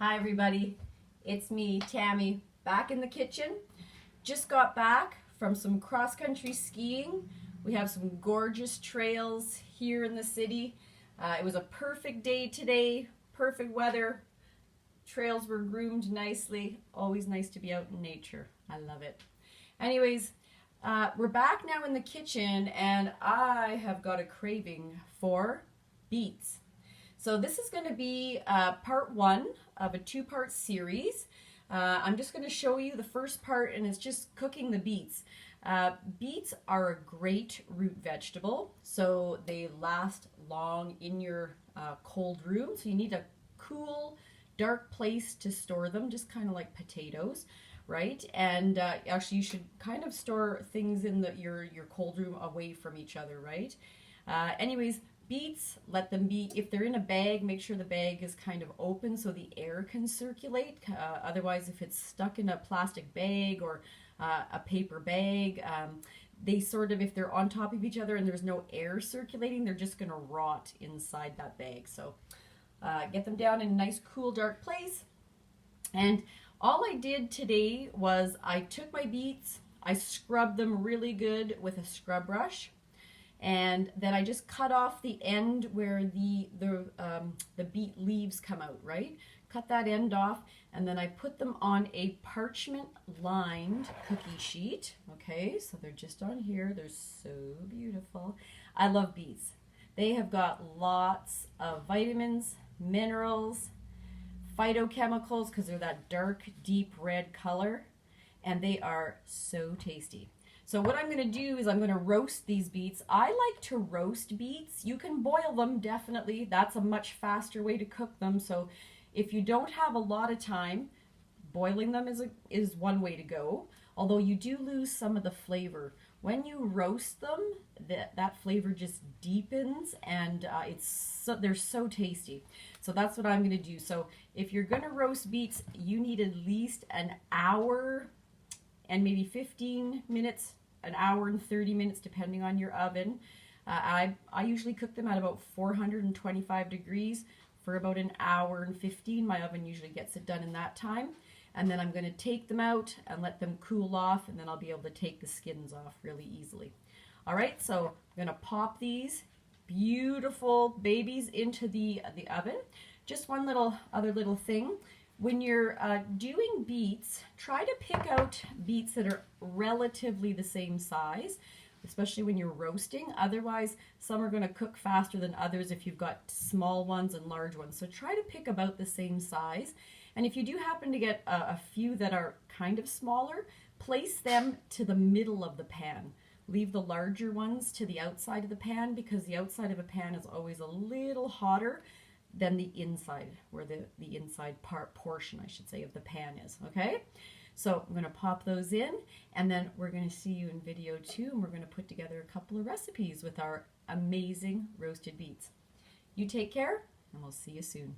Hi everybody, it's me, Tammy, back in the kitchen. Just got back from some cross-country skiing. We have some gorgeous trails here in the city. It was a perfect day today, perfect weather. Trails were groomed nicely. Always nice to be out in nature. I love it. Anyways, we're back now in the kitchen and I have got a craving for beets. So this is going to be part one of a two-part series. I'm just going to show you the first part, and it's just cooking the beets. Beets are a great root vegetable, so they last long in your cold room. So you need a cool, dark place to store them, just kind of like potatoes, right? And actually, you should kind of store things in your cold room away from each other, right? Anyways. Beets, let them be, if they're in a bag, make sure the bag is kind of open so the air can circulate. Otherwise, if it's stuck in a plastic bag or a paper bag, they sort of, if they're on top of each other and there's no air circulating, they're just going to rot inside that bag. So get them down in a nice, cool, dark place. And all I did today was I took my beets, I scrubbed them really good with a scrub brush. And then I just cut off the end where the beet leaves come out, right? Cut that end off, and then I put them on a parchment-lined cookie sheet. Okay, so they're just on here. They're so beautiful. I love beets. They have got lots of vitamins, minerals, phytochemicals, because they're that dark, deep red color, and they are so tasty. So what I'm going to do is I'm going to roast these beets. I like to roast beets. You can boil them, definitely. That's a much faster way to cook them. So if you don't have a lot of time, boiling them is one way to go. Although you do lose some of the flavor. When you roast them, that flavor just deepens, and they're so tasty. So that's what I'm going to do. So if you're going to roast beets, you need at least an hour and maybe 15 minutes, an hour and 30 minutes, depending on your oven. I usually cook them at about 425 degrees for about an hour and 15. My oven usually gets it done in that time. And then I'm going to take them out and let them cool off, and then I'll be able to take the skins off really easily. All right, so I'm going to pop these beautiful babies into the oven. Just one other little thing. When you're doing beets, try to pick out beets that are relatively the same size, especially when you're roasting. Otherwise, some are going to cook faster than others if you've got small ones and large ones. So try to pick about the same size. And if you do happen to get a few that are kind of smaller, place them to the middle of the pan. Leave the larger ones to the outside of the pan, because the outside of a pan is always a little hotter than the inside, where the inside portion, I should say, of the pan is, okay? So I'm going to pop those in, and then we're going to see you in video 2, and we're going to put together a couple of recipes with our amazing roasted beets. You take care, and we'll see you soon.